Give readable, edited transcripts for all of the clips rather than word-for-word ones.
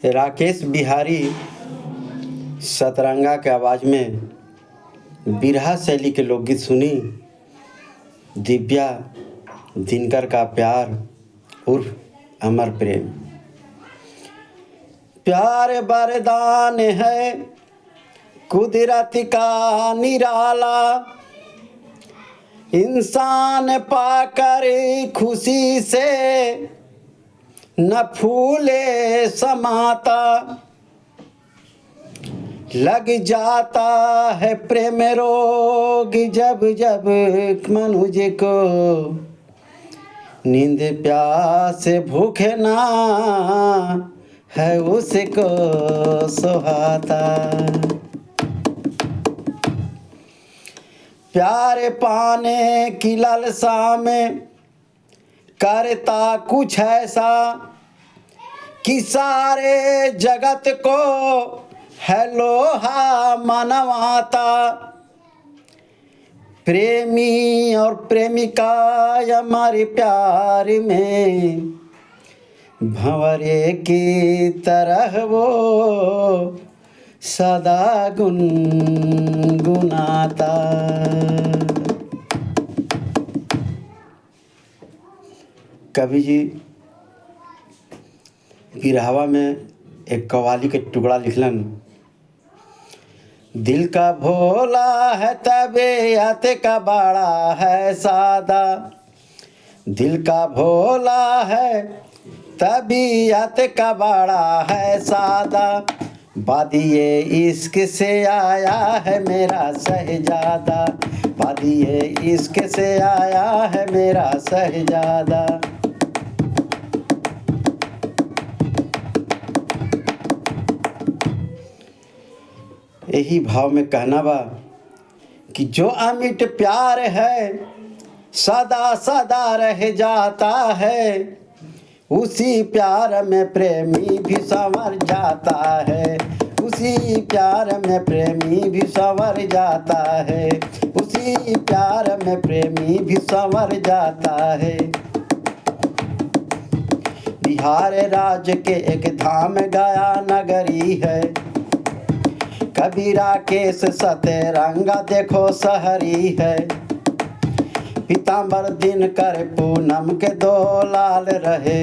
राकेश बिहारी सतरंगा के आवाज़ में बिरहा शैली के लोकगीत सुनी। दिव्या दिनकर का प्यार उर्फ अमर प्रेम। प्यार वरदान है कुदरत का निराला, इंसान पाकर खुशी से न फूले समाता, लग जाता है प्रेम रोग जब जब मनुष्य को, नींद प्यास भूखे ना है उसको सुहाता। प्यार पाने की लालसा में करता कुछ ऐसा कि सारे जगत को है लोहा मनवाता। प्रेमी और प्रेमिका हमारे प्यार में भंवरे की तरह वो सदा गुनगुनाता। कवि जी बिरहवा में एक कव्वाली के टुकड़ा लिखलन। दिल का भोला है तबीयत का बड़ा है सादा, दिल का भोला है तबीयत का बड़ा है सादा, वादिये इश्क से आया है मेरा शहजादा, वादिये इश्क से आया है मेरा शहजादा। यही भाव में कहना बा कि जो अमिट प्यार है सदा सदा रह जाता है, उसी प्यार में प्रेमी भी संवर जाता है, उसी प्यार में प्रेमी भी संवर जाता है, उसी प्यार में प्रेमी भी संवर जाता है। बिहार राज्य के एक धाम गया नगरी है, कबीरा केस सतरंगा देखो सहरी है, पीताम्बर दिन कर पूनम के दो लाल रहे,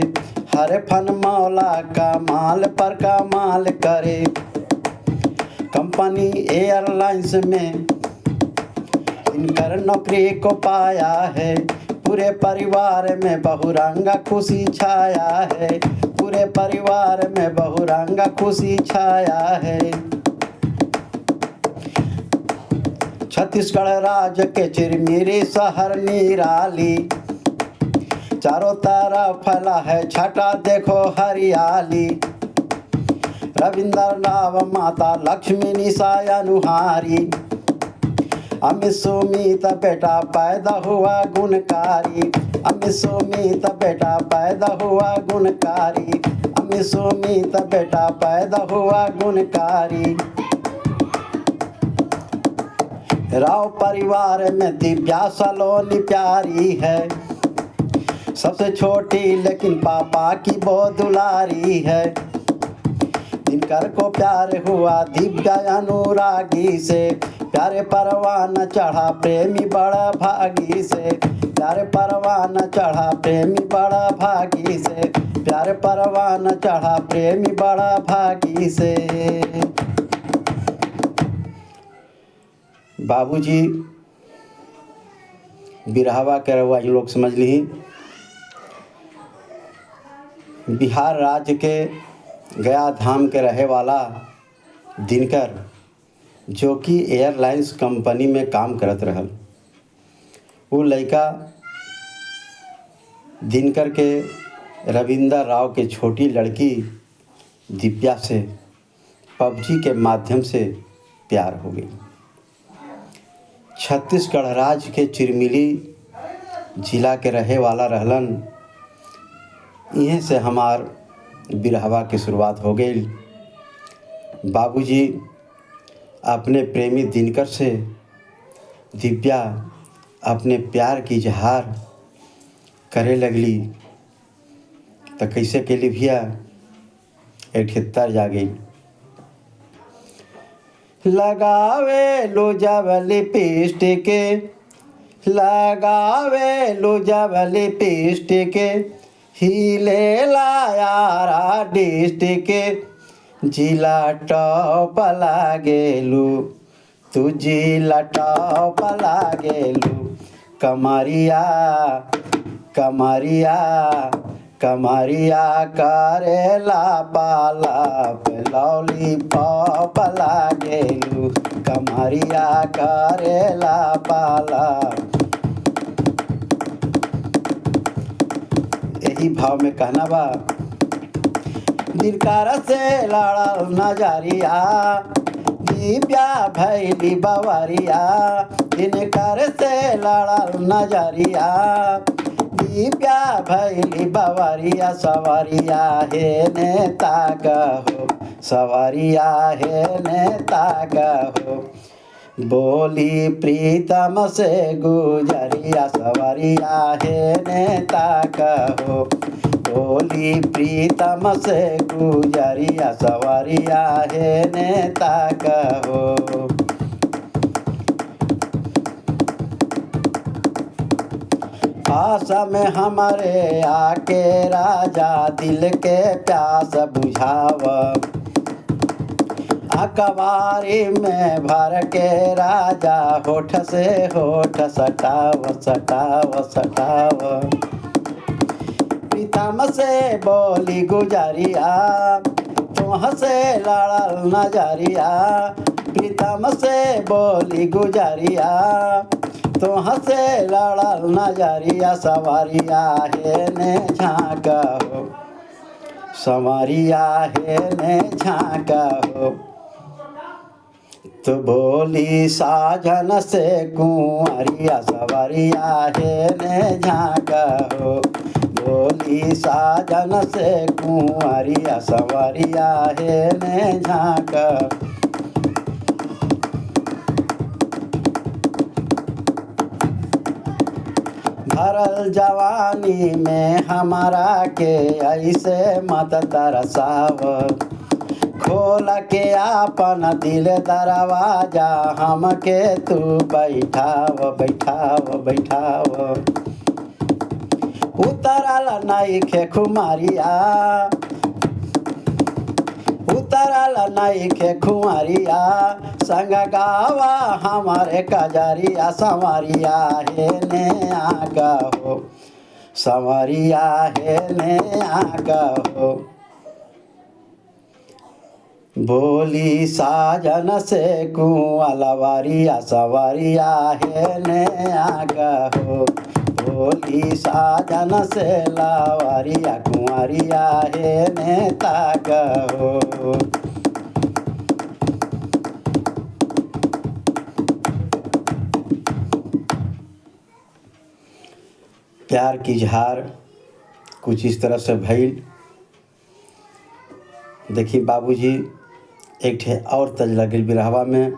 हर फन मौला का माल पर का माल करे। कंपनी एयरलाइंस में इनकर नौकरी को पाया है, पूरे परिवार में बहुरंगा खुशी छाया है, पूरे परिवार में बहुरंगा खुशी छाया है। छत्तीसगढ़ राज्य के चिरमिरी शहर निराली, चारों तरफ फैला है छटा देखो हरियाली, रविंद्रनाथ माता लक्ष्मी निशाया नुहारी, अमित सुमित बेटा पैदा हुआ गुणकारी, अमित सुमित बेटा पैदा हुआ गुणकारी, अमित सुमित बेटा पैदा हुआ गुणकारी। राव परिवार में दिव्या सलोनी प्यारी है, सबसे छोटी लेकिन पापा की बहुत दुलारी है। दिनकर को प्यार हुआ दिव्या अनुरागी से, प्यारे परवान चढ़ा प्रेमी बड़ा भागी से, प्यारे परवान चढ़ा प्रेमी बड़ा भागी से, प्यारे परवान चढ़ा प्रेमी बड़ा भागी से। बाबूजी बिरहवा के रवा लोग समझ ली। बिहार राज्य के गया धाम के रहे वाला दिनकर, जो कि एयरलाइंस कंपनी में काम करत रहल, वो लड़का दिनकर के रविंद्र राव के छोटी लड़की दिव्या से पबजी के माध्यम से प्यार हो गई। छत्तीसगढ़ राज्य के चिरमिली जिला के रहे वाला रहलन। यहीं से हमार बिरहवा की शुरुआत हो गई। बाबूजी अपने प्रेमी दिनकर से दिव्या अपने प्यार की इजहार करे लगली। तो कैसे के लिए भैया एक ठितर जा गई। लगावे लो जब लिपस्टिक, लगावे लो जब लिपस्टिक, हिले यारा डिस्ट्रिक्ट, जिला टॉप लागेलू, तू जिला टॉप लागेलू। कमरिया कमरिया कमरिया करेला पालाप, लॉलीपॉप लागेलू, कमरिया करेला पालाप। यही भाव में कहना बा, दिलकार से लड़ल नजरिया, दिव्या भैली बवरिया, दिनकर से लड़ल नजरिया, दिव्या भैली बवरिया। सवरिया हे नेता कहो, सवरिया हे नेता कहो, बोली प्रीतम से गुजरिया, सवरिया हे नेता कहो, बोली प्रीतम से गुजरिया, सवरिया हे नेता कहो। आशा में हमारे आके राजा, दिल के प्यास बुझाव, अखबारी में भर के राजा, होठ से होठ सटाव सटाव सटाव। प्रीतम से बोली गुजरिया, तुह से लड़ल नजरिया, प्रीतम से बोली गुजरिया, तुह से लड़ल नजरिया। सवरिया हे ने झाँका हो, सवरिया हे ने झाँका हो, तो बोली साजन से कुंवरिया, सवरिया हे ने झाँका हो, बोली साजन से कुंवरिया, सवरिया हे ने झाँका। भरल जवानी में हमारा के ऐसे मत तरसाव, खोल के आपन दिल दरवाजा, हमके तू बैठाव बैठाव बैठाव। उतरल नइखे खुमारिया, उतरल नइखे खुमारिया, संग गावा हमारे कजरिया, संवरिया हे ने आगा हो, संवरिया हे ने आगा हो, बोली साजन से कुंवलवरिया, संवरिया हे ने आगा हो, बोली साजन से लावरिया, कुंवरिया हे ने तागा हो। प्यार की इजहार कुछ इस तरह से भइल। देखी बाबूजी एक ठे और तज लगल बिरहवा में,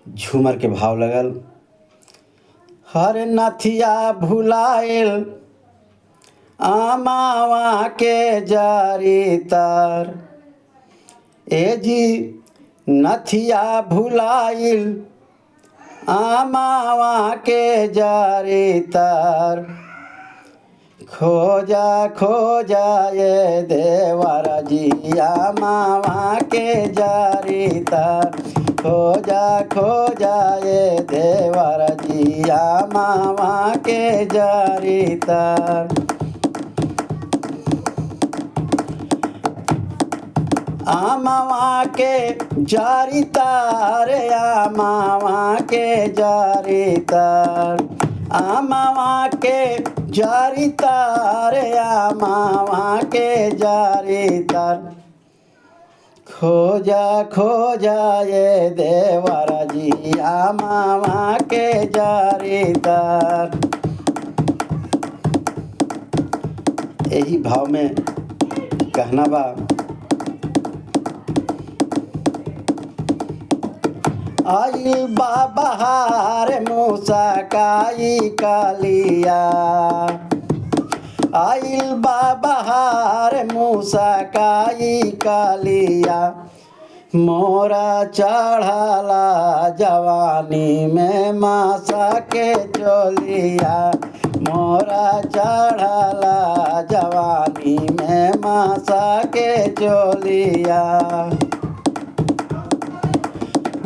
झूमर के भाव लगल। हर नथिया भुलाइल आमावा के जारी तार, ए जी नथिया भुलाइल आमावा के जारी तार, खोजा खोजा ये देवर जी आमावा के जारी तार, खोजा खोजा ये देवर जी आमावा के जारी तार। आमावा के जारी तार, आमावा के जारी तार, आमावा के जारी तार, आमावा के जारी तार, खोजा खोजा ये देवर जी आमावा के जारी तार। यही भाव में कहना बा, आइल बा बहार मुसकाई कालिया, आइल बा बहार मुसकाई कालिया मोरा चढ़ला जवानी में मासा के चोलिया मोरा चढ़ला जवानी में मासा के चोलिया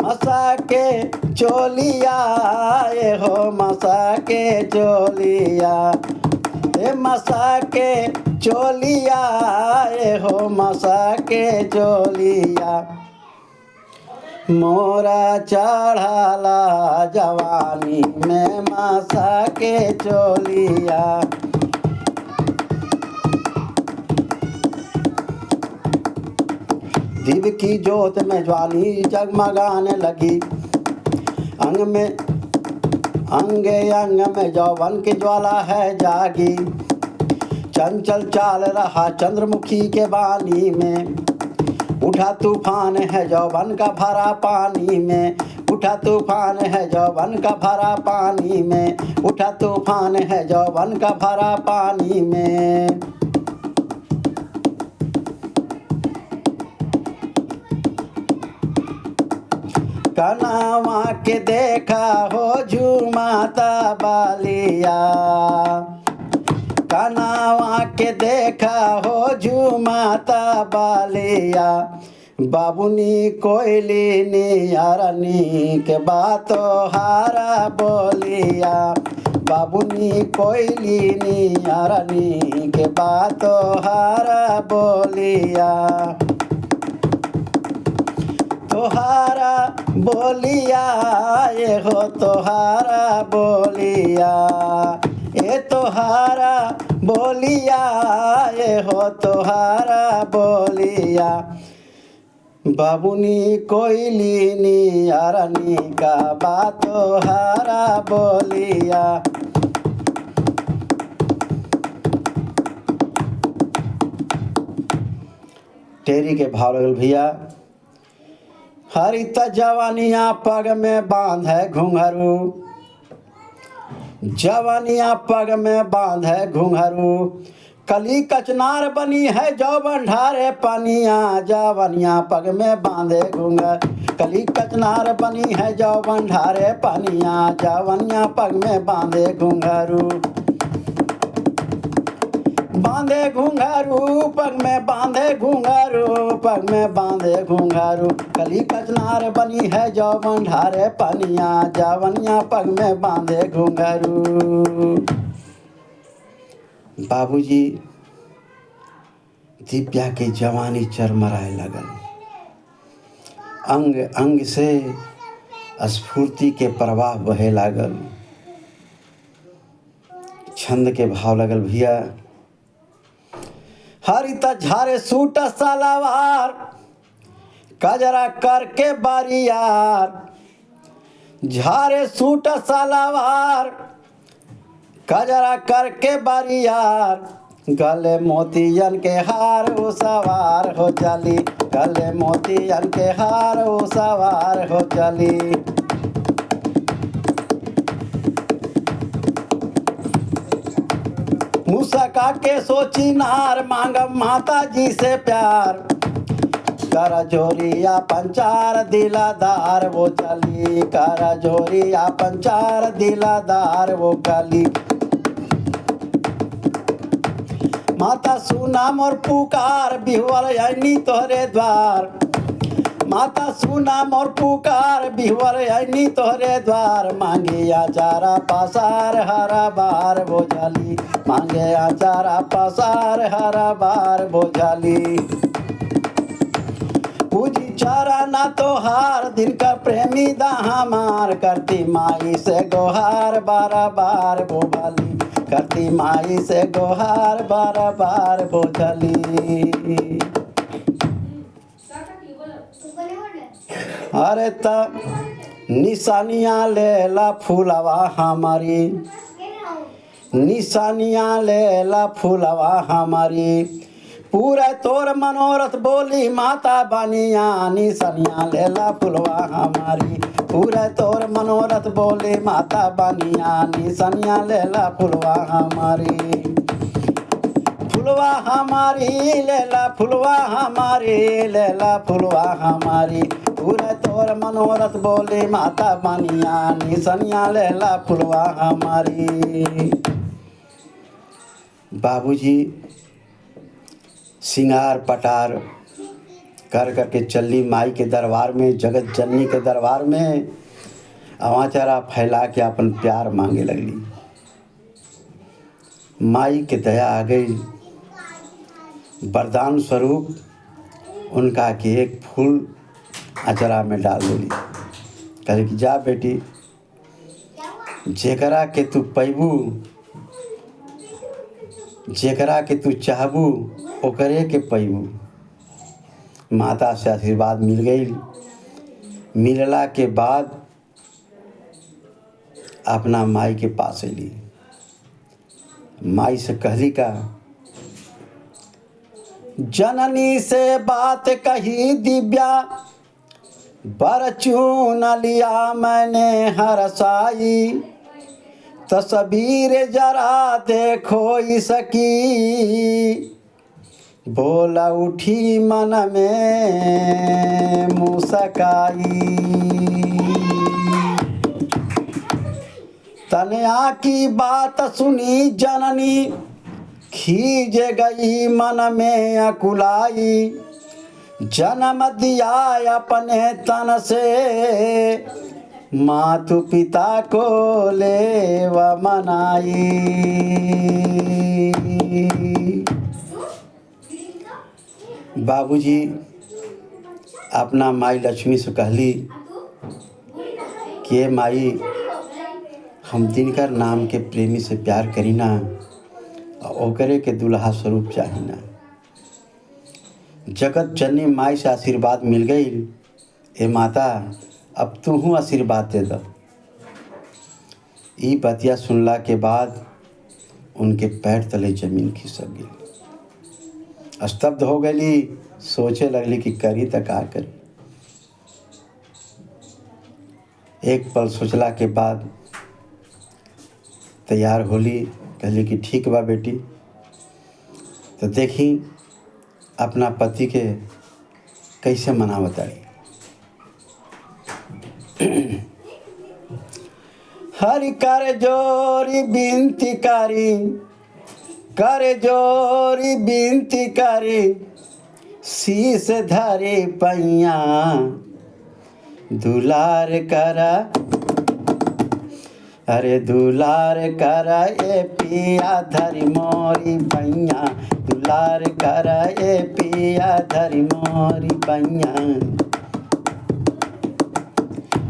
मसा के चोलिया ये हो मसा के चोलिया ए मसा के चोलिया ये हो मसा के चोलिया मोरा चढ़ला जवानी में मसा के चोलिया दिव की जोत में ज्वाली जगमगाने लगी अंग में यौवन की ज्वाला है जागी चंचल चाल रहा चंद्रमुखी के बानी में उठा तूफान है यौवन का भरा पानी में उठा तूफान है यौवन का भरा पानी में उठा तूफान है यौवन का भरा पानी में कनावा के देखा हो झूमाता बालिया कनावा के देखा हो झूमाता बालिया बाबुनी कोयली अरनी के बातो हारा बोलिया बाबुनी कोयली अरनी के बातो हारा बोलिया तोहारा बोलिया ये हो तोहारा बोलिया ए तोहारा बोलिया ये हो तोहारा बोलिया बाबुनी कोयली अरनी का बातोहारा बोलिया टेरी के भाव लगल भैया हरित जवानिया पग में बांध है घुंघरू जवानिया पग में बांध है घुंघरू कली कचनार बनी है जौवन ढारे पनिया जवानिया पग में बांधे घुंघर कली कचनार बनी है जौवन ढारे पनिया जवानिया पग में बांधे घुंघरू बांधे घुंघरू पग में बांधे घुंघरू पग में बांधे घुंघरू कली कचनार बनी है जौवन ढारे पनिया जवनिया पग में बांधे घुंघरू बाबूजी दिव्या के जवानी चरमराए लगल अंग अंग से स्फूर्ति के प्रवाह बहे लागल छंद के भाव लगल भैया हरित झारे सूट सलवार कजरा करके बारियार झारे सूट सलवार कजरा करके बारियार गले मोतियन के हार हो सवार हो चली गले मोतियन के हार हो सवार हो चली मुसका के सोची नार मांगब माता जी से प्यार कर जोरिया पंचार दिलादार वो चली कर जोरिया पंचार दिलादार वो गली माता सुना मोर पुकार बिहुअल आईनी तोहरे द्वार माता सुना मोर पुकार बिहुअल आईनी तोहरे द्वार मांगे आचारा पसार हरा बार बोझाली मांगे आचारा पसार हरा बार बोझाली पूजी चारा ना तोहार दिन का प्रेमी दाहा मार करती माई से गोहार बारा बार बोबाली करती माई से गोहार बारा बार बोझली अरे तब निशानियाँ लेला फूलवा हमारी निशानियाँ लेला फूलवा हमारी पूरा तोर मनोरथ बोली माता बनिया निशानियाँ लेला फूलवा हमारी पूरा तोर मनोरथ बोली माता बनिया निशानियाँ लेला फूलवा हमारी फुलवा हमारी लेला फुलवा हमारी लेला फुलवा हमारी पूरे तोर मनोरथ बोले माता बनिया निसनिया लेला फुलवा हमारी। बाबूजी सिंगार पटार कर करके चली माई के दरबार में, जगत जननी के दरबार में अवाचारा फैला के अपन प्यार मांगे लगली। माई के दया आ गई, वरदान स्वरूप उनका के एक फूल अचरा में डाल देली। कहे कि जा बेटी, जेकरा के तू पैबू, जेकरा के तू चाहबू ओकरे के पैबू। माता से आशीर्वाद मिल गई। मिलला के बाद अपना माई के पास अली। माई से कहली का, जननी से बात कही दिव्या बर चून लिया मैंने हरसाई, तस्वीर जरा देखो इसकी बोला उठी मन में मुस्काई। तनया की बात सुनी जननी खींच गई मन में अकुलाई, जन्म दिया अपने तन से मातु पिता को ले व मनाई। बाबूजी अपना माई लक्ष्मी से कहली कि माई, हम दिनकर नाम के प्रेमी से प्यार करी ना, ओकरे के दुल्हा स्वरूप चाही ना। जगत जननी माई से आशीर्वाद मिल गई। ए माता, अब तू हूँ आशीर्वाद दे दो। ई बतिया सुनला के बाद उनके पैर तले जमीन खिसक गई, स्तब्ध हो गई। सोचे लगली कि करी तो का करी। एक पल सोचला के बाद तैयार होली। कहली कि ठीक बा बेटी, तो देखी अपना पति के कैसे मनावत आई। हरि कर जोरी बिनती करी, कर जोरी बिनती करी, शीस धरे पैया दुलार करा, अरे दुलार करा ए पिया धरी मोरी पैया, दुलार करा ए पिया धरी मोरी पैया।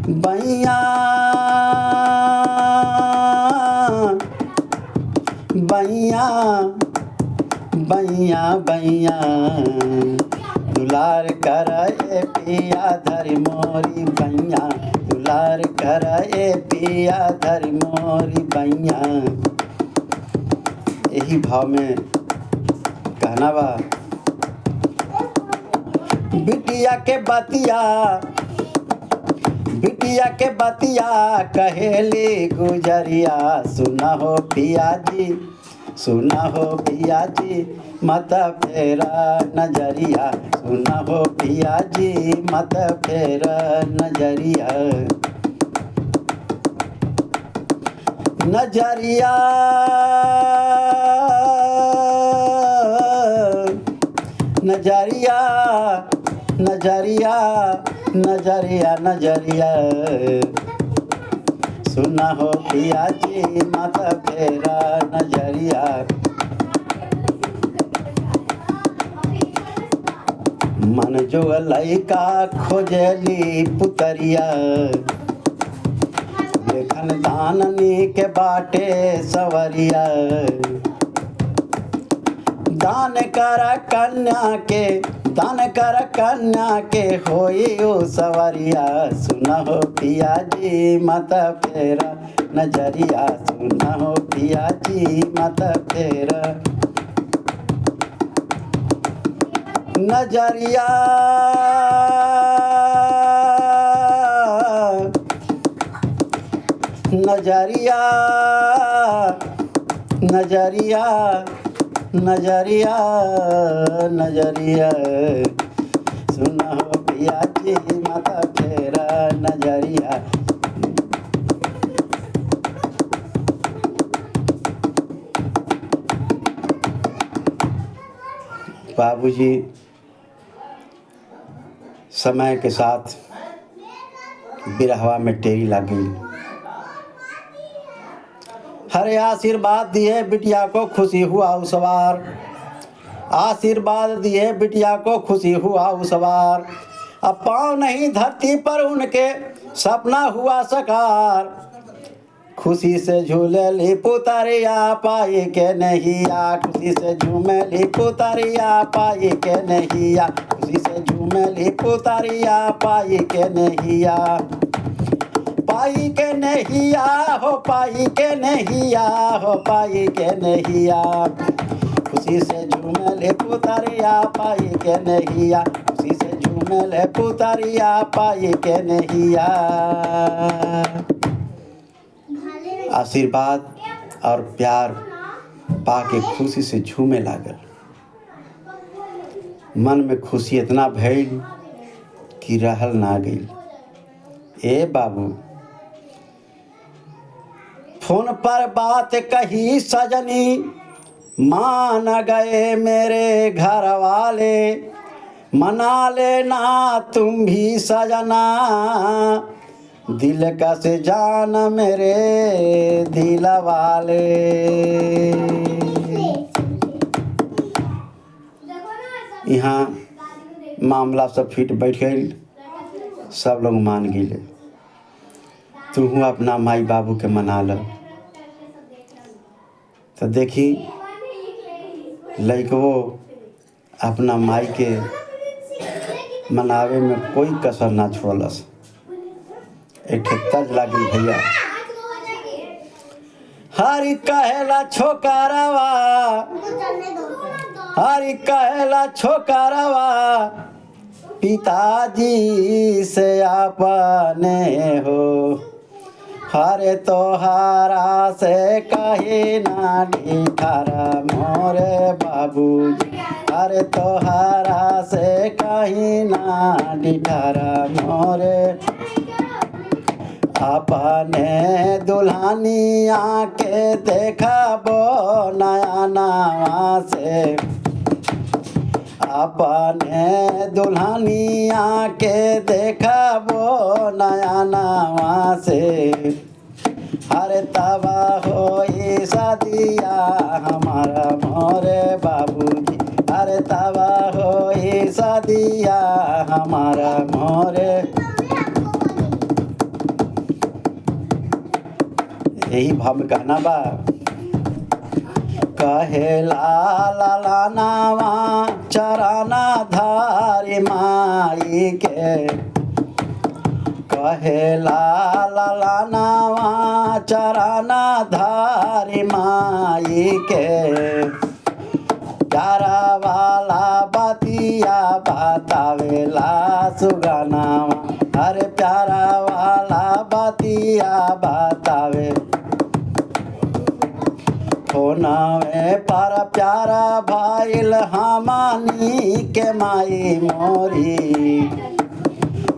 बैया बैया बैया बैया दुलार कर ए पिया धरी मोरी बैया, दुलार कर ए पिया धरी मोरी बैया। यही भाव में कहना बा, बिटिया के बतिया, बिटिया के बतिया कहेली गुजरिया, सुना हो पिया जी, सुना हो पिया जी मत फेरा नजरिया, सुना हो पिया जी मत फेरा नजरिया। नजरिया नजरिया नजरिया नजरिया नजरिया, सुना हो पिया जी मत फेरा नजरिया। मन जो लइका खोजली पुतरिया, लेखन दाननी के बाटे सवरिया, दान कर कन्या के, दान कर कन्या के होई ओ सवरिया, सुना हो पिया जी मत फेरा नजरिया, सुना हो पिया जी मत फेरा नजरिया। नजरिया नजरिया नजरिया नजरिया सुना हो पिया जी माता फेरा नजरिया। बाबूजी समय के साथ बिरहवा में टेरी लग गई। हरे आशीर्वाद दिए बिटिया को खुशी हुआ उस बार, आशीर्वाद दिए बिटिया को खुशी हुआ उस बार। अब पाँव नहीं धरती पर उनके सपना हुआ साकार। खुशी से झूले ली पुतरिया पाई के नैया, खुशी से झूमे ली पुतरिया पाई के नैया, खुशी से झूमे ली पुतरिया पाई के नैया। पाई के नैया हो पाई के नैया हो पाई के नैया, खुशी से झूमे ले पुतरिया पाई के नैया, खुशी से झूमे ले पुतरिया पाई के नैया। आशीर्वाद और प्यार पाके खुशी से झूमे लागल। मन में खुशी इतना भइल कि रहल ना गइल। ए बाबू फोन पर बात कही सजनी, मान गए मेरे घर वाले, मना लेना तुम भी सजना, दिल का से जान मेरे दिल वाले। यहाँ मामला सब फिट बैठ गई, सब लोग मान गए। तू अपना माई बाबू के मना ल। तो देखी लइकवो अपना माई के मनावे में कोई कसर ना छोड़लस। एक तर्ज लागी भैया, हरि कहेला छोकरवा, हरि कहेला छोकरवा, पिताजी से अपने हो, हरे तोहारा से कही ना डिठारा मोरे बाबूजी, हरे तोहारा से कही ना डिठारा मोरे। अपने दुल्हनिया के देखबो नया नवा से, अपने दुल्हनिया के देखबो नया नवा से। हरे तबा होई शादिया हमारा मोरे बाबूजी, हरे तबा होई शादिया हमारा मोरे। यही भाव में कहना बा, कहे लाला नावा चराना धारी माई के, कहे लाला नावा चराना धारी माई के। प्यारा वाला बतिया बतावेला सुगनावा, अरे प्यारा वाला बतिया बतावे। फोनवे पर प्यारा भाईल हमानी के माई मोरी,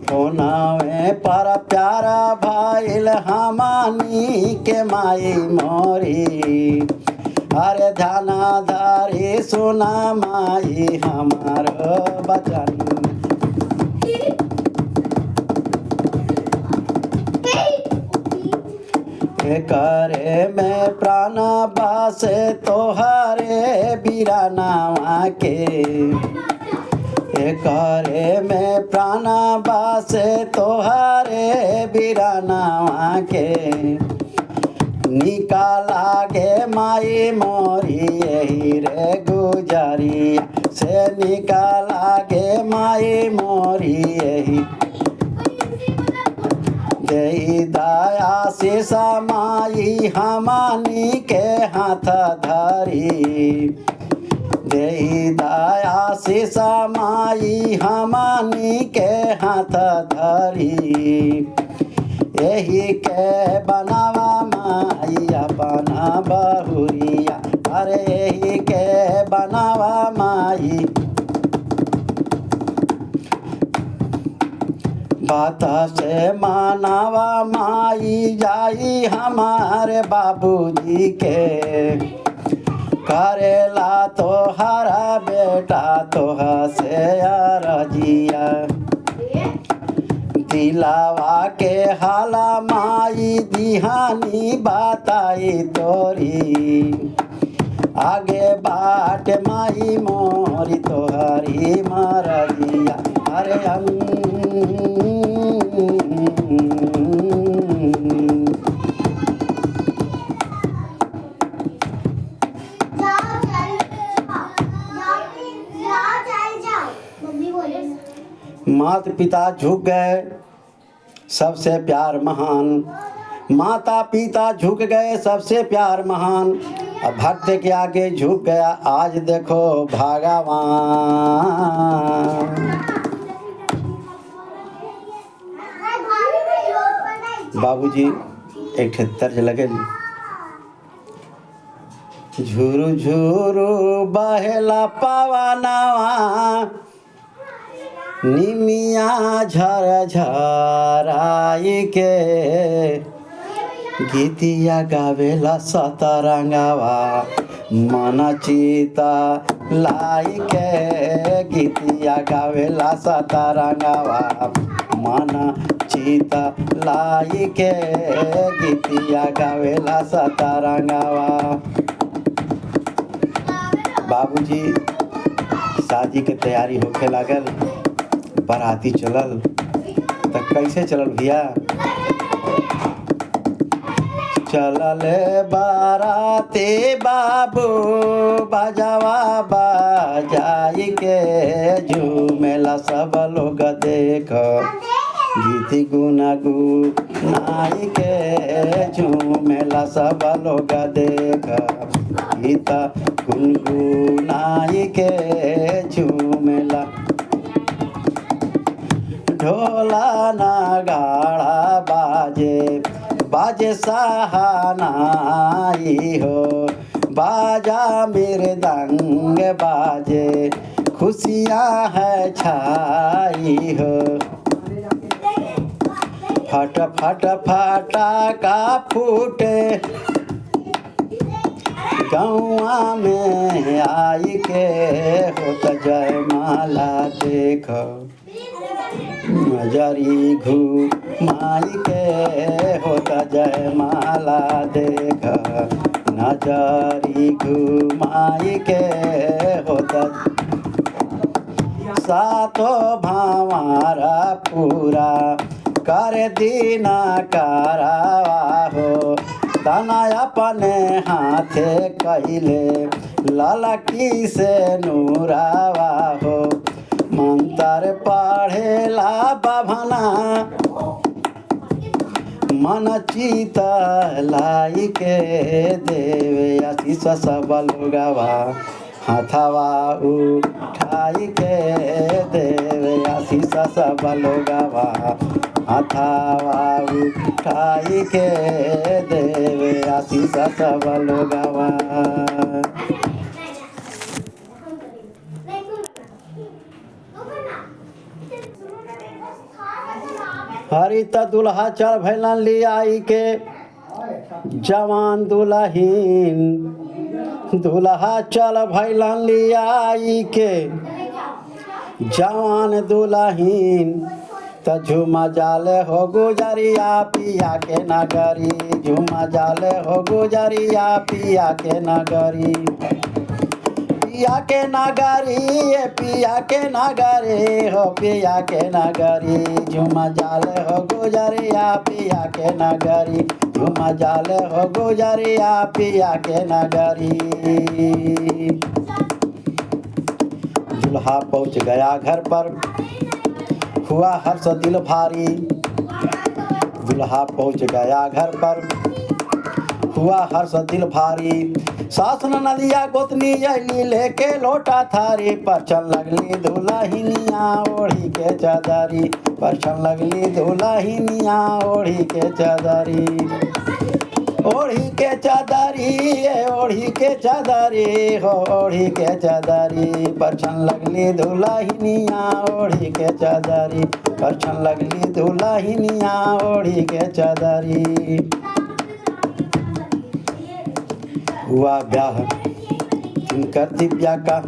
फोनवे पर प्यारा भाईल हमानी के माई मोरी। अरे ध्याना धारी सुना माई हमारो बचन, करे में प्राण बासे तोहारे बीरानावा के, करे में प्राण बासे तोहारे बीरानावा के। निकाला गे माई मोरी यही रे गुजरिया से, निकाला गे माई मोरी यही। देई दया से समाई हमानी के हाथ धरी, देई दया से समाई हमानी के हाथ धरी। यही के बनावा माई अपना बहुरिया, अरे यही के बनावा माई, बात से मानावा माई जाई हमारे बाबूजी के, करेला तो हरा बेटा तो हसे रजिया, दिलावा के हाला माई दिहानी बताई तोरी, आगे बाट माई मोरी तोहरी मरजिया। अरे माता पिता झुक गए सबसे प्यार महान, माता पिता झुक गए सबसे प्यार महान, अब भक्त के आगे झुक गया आज देखो भगवान। बाबूजी एक तर्ज लगे, झुरु झुरु बहेला पवनवा, निमिया झर झराई के, गीतिया गावेला सतरंगवा, मन चिता लाई के, गीतिया गावेला सतरंगवा, मन चिता लाई के, गीतिया गावेला सतरंगवा। बाबूजी शादी के तैयारी होखे लागल, बाराती चलल त कैसे चलल भैया, चलल बाराती बाबू बजावा बजाई के, झूमेला सब लोग देख, गीत गुनगुनाई के, झूमेला सब लोग देख, गीत गुनगुनाई के झूमेला, ढोला नगाड़ा बाजे बाजे सहानाई हो, बाजा मृदंग बाजे खुशियाँ है छाई हो, फट फट फटाका फूटे गौआ में आई के, होत जयमाला देख, नजरी घुमाई के, होता जयमाला देख, नजरी घुमाई के, होता सातो भावारा पूरा कर दीना करावा हो, दाना अपने हाथे कैले ललकी से नूरावा हो, मंत्र पढ़ेला बभना, मन चित लाई के, देवे आशीष सब लोगवा, हाथवा उठाई के, देवे आशीष सब लोगवा, हाथवा उठाई के, देवे आशीष सब लोगवा। हरी त दुल्हा चढ़ भैलन लियाई के, जवान दुल्हीन दुल्हा चल भैलन लियाई के, जवान दुल्हीन त झुमा जाले हो गुजरिया पिया के नगरी, झुमा जाले हो गुजरिया पिया के नगरी, पिया के नगरी ये पिया के नगरी हो, पिया के नगरी, झुमा जाले हो गुजरिया पिया के नगरी, झुमा जाले हो गुजरिया पिया के नगरी। दुल्हा पहुँच गया घर पर, हुआ हर्ष दिल भारी, दुल्हा पहुँच गया घर पर, हुआ हर्ष दिल भारी, सास नदिया गोतनी अली लेके लोटा थारी, परछन लगली दुल्हनिया ओढ़ी के चादरी, परछन लगली दुल्हनिया ओढ़ी के चादरी, ओढ़ी के चादरी ओढ़ी के चादरी हो ओढ़ी के चादरी परछन लगली दुल्हनिया ओढ़ी के चादरी परछन लगली दुल्हनिया ओढ़ी के चादरी। हुआ ब्याह तिनकर दिव्या का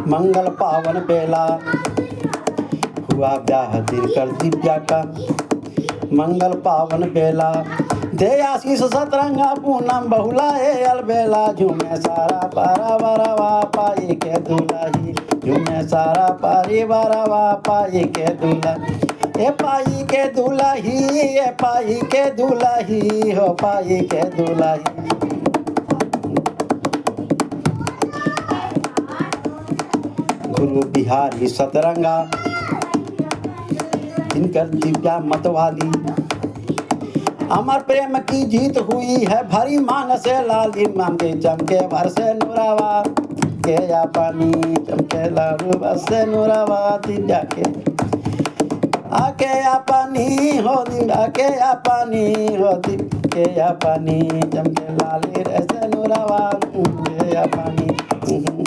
मंगल पावन बेला। हुआ ब्याह तिनकर दिव्या का मंगल पावन बेला। दे आशीष सतरंगा पूनम बहुलाए अलबेला। झूमे सारा परिवारवा पाई के दुल्ही झूमे सारा परिवारवा पाई के दूल्हा। ए पाई के दुल्ही ए पाई के दुल्ही हो पाई के दुल्ही। गुरु बिहारी सतरंगा इनकर दिव्या मतवाली। अमर प्रेम की जीत हुई है भरी मांग से लाली। मांगे चमके भर से नुरावा के या पानी चमके लालू बस से नुरावा दिव्या के आके या पानी हो दिव्या के या पानी हो के या पानी चमके लाली रे से नुरावा के या पानी।